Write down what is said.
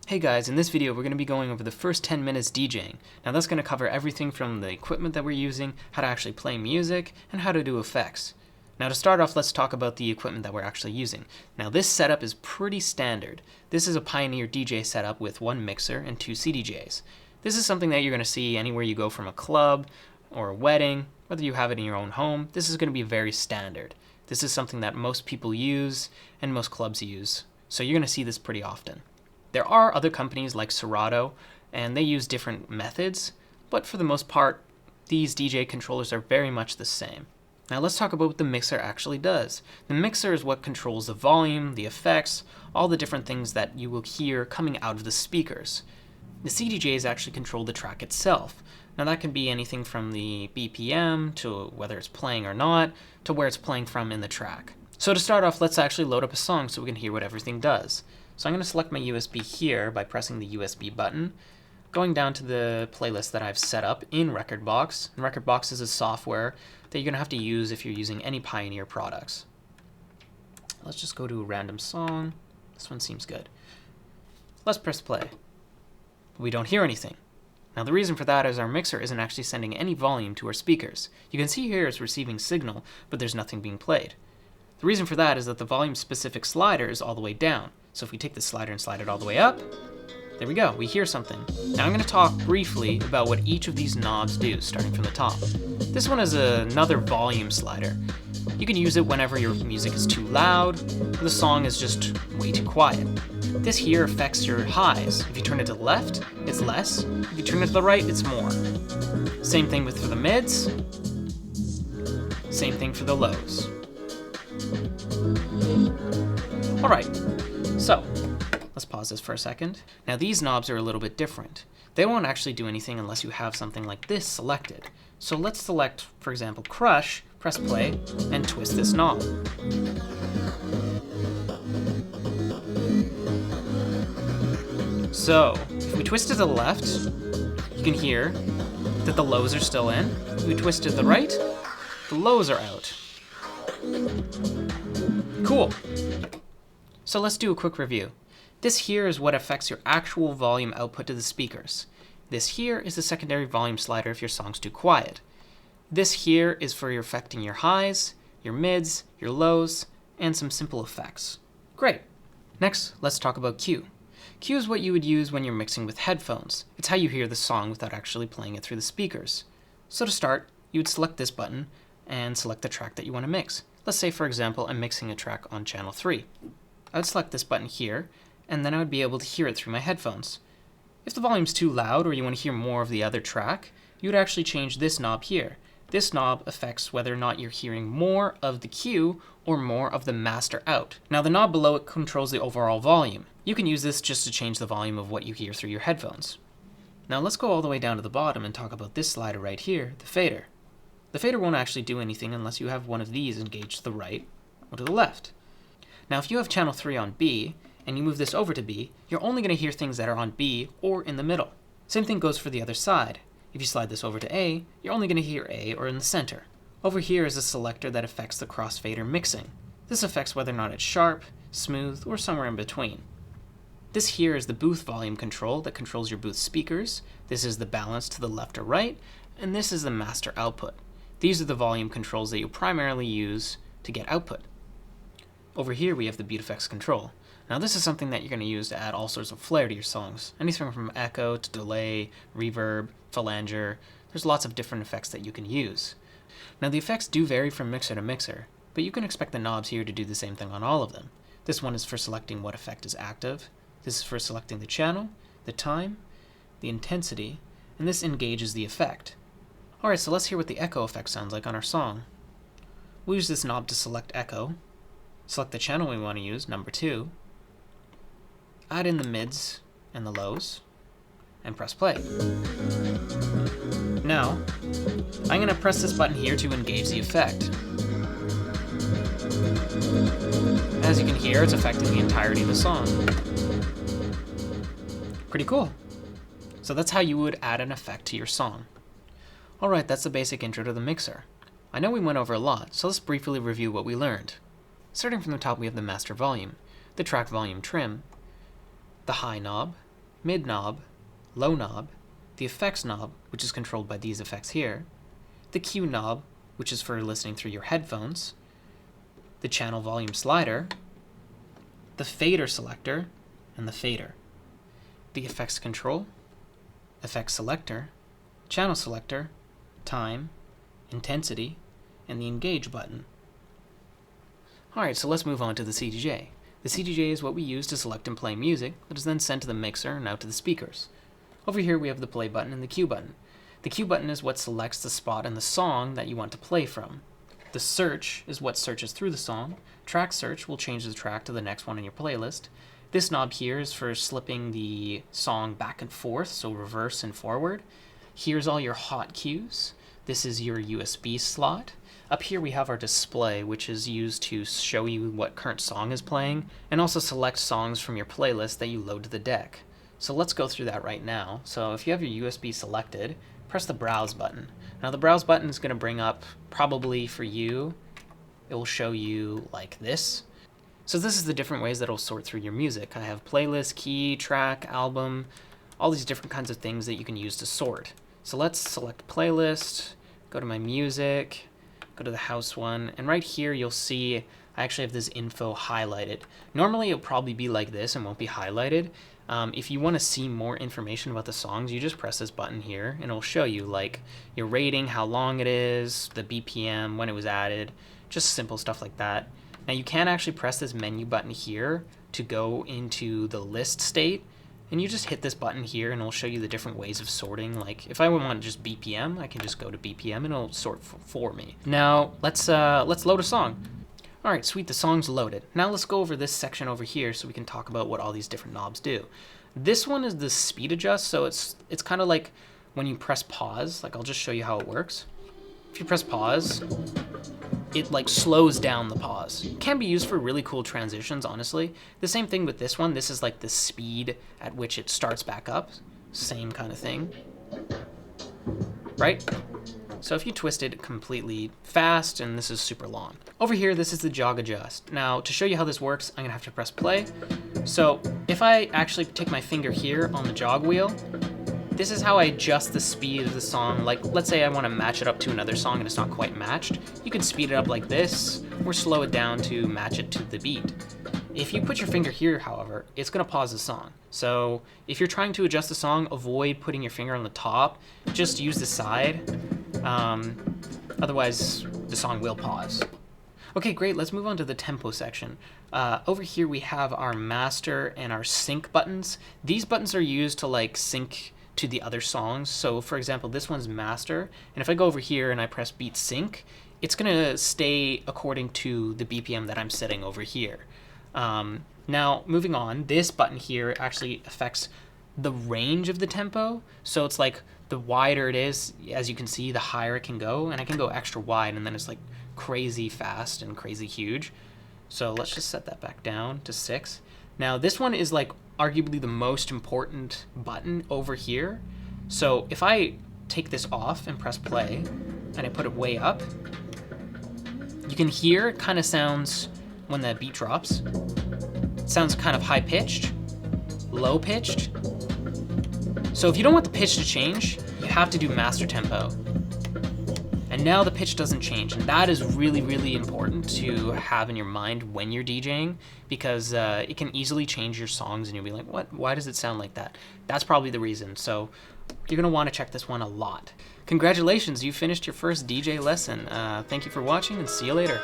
Hey guys, in this video we're going to be going over the first 10 minutes DJing. Now that's going to cover everything from the equipment that we're using, how to actually play music, and how to do effects. Now to start off, let's talk about the equipment that we're actually using. Now this setup is pretty standard. This is a Pioneer DJ setup with one mixer and two CDJs. This is something that you're going to see anywhere you go from a club or a wedding, whether you have it in your own home. This is going to be very standard. This is something that most people use and most clubs use. So you're going to see this pretty often. There are other companies like Serato, and they use different methods, but for the most part, these DJ controllers are very much the same. Now let's talk about what the mixer actually does. The mixer is what controls the volume, the effects, all the different things that you will hear coming out of the speakers. The CDJs actually control the track itself. Now that can be anything from the BPM to whether it's playing or not, to where it's playing from in the track. So to start off, let's actually load up a song so we can hear what everything does. So I'm going to select my USB here by pressing the USB button, going down to the playlist that I've set up in Rekordbox. And Rekordbox is a software that you're going to have to use if you're using any Pioneer products. Let's just go to a random song. This one seems good. Let's press play. We don't hear anything. Now the reason for that is our mixer isn't actually sending any volume to our speakers. You can see here it's receiving signal, but there's nothing being played. The reason for that is that the volume specific slider is all the way down. So if we take this slider and slide it all the way up, there we go, we hear something. Now I'm going to talk briefly about what each of these knobs do, starting from the top. This one is another volume slider. You can use it whenever your music is too loud, or the song is just way too quiet. This here affects your highs. If you turn it to the left, it's less. If you turn it to the right, it's more. Same thing for the mids. Same thing for the lows. Alright, so let's pause this for a second. Now these knobs are a little bit different. They won't actually do anything unless you have something like this selected. So let's select, for example, Crush, press play, and twist this knob. So if we twist to the left, you can hear that the lows are still in. If we twist to the right, the lows are out. Cool. So let's do a quick review. This here is what affects your actual volume output to the speakers. This here is the secondary volume slider if your song's too quiet. This here is for affecting your highs, your mids, your lows, and some simple effects. Great. Next, let's talk about Q. Q is what you would use when you're mixing with headphones. It's how you hear the song without actually playing it through the speakers. So to start, you would select this button and select the track that you want to mix. Let's say, for example, I'm mixing a track on channel 3. I would select this button here, and then I would be able to hear it through my headphones. If the volume's too loud or you want to hear more of the other track, you would actually change this knob here. This knob affects whether or not you're hearing more of the Q or more of the master out. Now the knob below it controls the overall volume. You can use this just to change the volume of what you hear through your headphones. Now let's go all the way down to the bottom and talk about this slider right here, the fader. The fader won't actually do anything unless you have one of these engaged to the right or to the left. Now if you have channel 3 on B, and you move this over to B, you're only going to hear things that are on B or in the middle. Same thing goes for the other side. If you slide this over to A, you're only going to hear A or in the center. Over here is a selector that affects the crossfader mixing. This affects whether or not it's sharp, smooth, or somewhere in between. This here is the booth volume control that controls your booth speakers. This is the balance to the left or right, and this is the master output. These are the volume controls that you primarily use to get output. Over here we have the beat effects control. Now this is something that you're going to use to add all sorts of flair to your songs. Anything from echo to delay, reverb, phalange. There's lots of different effects that you can use. Now the effects do vary from mixer to mixer, but you can expect the knobs here to do the same thing on all of them. This one is for selecting what effect is active. This is for selecting the channel, the time, the intensity, and this engages the effect. Alright, so let's hear what the echo effect sounds like on our song. We'll use this knob to select echo, select the channel we want to use, number 2, add in the mids and the lows, and press play. Now, I'm going to press this button here to engage the effect. As you can hear, it's affecting the entirety of the song. Pretty cool. So that's how you would add an effect to your song. Alright, that's the basic intro to the mixer. I know we went over a lot, so let's briefly review what we learned. Starting from the top, we have the master volume, the track volume trim, the high knob, mid knob, low knob, the effects knob, which is controlled by these effects here, the Q knob, which is for listening through your headphones, the channel volume slider, the fader selector, and the fader, the effects control, effects selector, channel selector, time, intensity, and the engage button. Alright, so let's move on to the CDJ. The CDJ is what we use to select and play music that is then sent to the mixer and out to the speakers. Over here we have the play button and the Q button. The Q button is what selects the spot in the song that you want to play from. The search is what searches through the song. Track search will change the track to the next one in your playlist. This knob here is for slipping the song back and forth, so reverse and forward. Here's all your hot cues. This is your USB slot. Up here we have our display, which is used to show you what current song is playing, and also select songs from your playlist that you load to the deck. So let's go through that right now. So if you have your USB selected, press the Browse button. Now the Browse button is going to bring up, probably for you, it will show you like this. So this is the different ways that it'll sort through your music. I have playlist, key, track, album, all these different kinds of things that you can use to sort. So let's select playlist, go to my music, go to the house one, and right here you'll see I actually have this info highlighted. Normally it'll probably be like this and won't be highlighted. If you want to see more information about the songs, you just press this button here and it'll show you like your rating, how long it is, the BPM, when it was added, just simple stuff like that. Now you can actually press this menu button here to go into the list state, and you just hit this button here and it'll show you the different ways of sorting. Like if I want just BPM, I can just go to BPM and it'll sort for me. Now let's load a song. All right, sweet, the song's loaded. Now let's go over this section over here so we can talk about what all these different knobs do. This one is the speed adjust, so it's kind of like when you press pause. Like I'll just show you how it works. If you press pause, it like slows down the pause. It can be used for really cool transitions, honestly. The same thing with this one. This is like the speed at which it starts back up. Same kind of thing, right? So if you twist it completely fast, and this is super long. Over here, this is the jog adjust. Now, to show you how this works, I'm gonna have to press play. So if I actually take my finger here on the jog wheel, this is how I adjust the speed of the song. Like, let's say I wanna match it up to another song and it's not quite matched. You can speed it up like this, or slow it down to match it to the beat. If you put your finger here, however, it's gonna pause the song. So if you're trying to adjust the song, avoid putting your finger on the top, just use the side. Otherwise, the song will pause. Okay, great, let's move on to the tempo section. Over here we have our master and our sync buttons. These buttons are used to like sync to the other songs. So for example, this one's master, and if I go over here and I press beat sync, it's gonna stay according to the BPM that I'm setting over here. Now, moving on, this button here actually affects the range of the tempo. So it's like the wider it is, as you can see, the higher it can go, and I can go extra wide, and then it's like crazy fast and crazy huge. So let's just set that back down to 6. Now this one is like arguably the most important button over here. So if I take this off and press play, and I put it way up, you can hear it kind of sounds, when that beat drops, it sounds kind of high-pitched, low-pitched. So if you don't want the pitch to change, you have to do master tempo. And now the pitch doesn't change, and that is really, really important to have in your mind when you're DJing, because it can easily change your songs and you'll be like, what? Why does it sound like that? That's probably the reason. So you're gonna wanna check this one a lot. Congratulations, you finished your first DJ lesson. Thank you for watching, and see you later.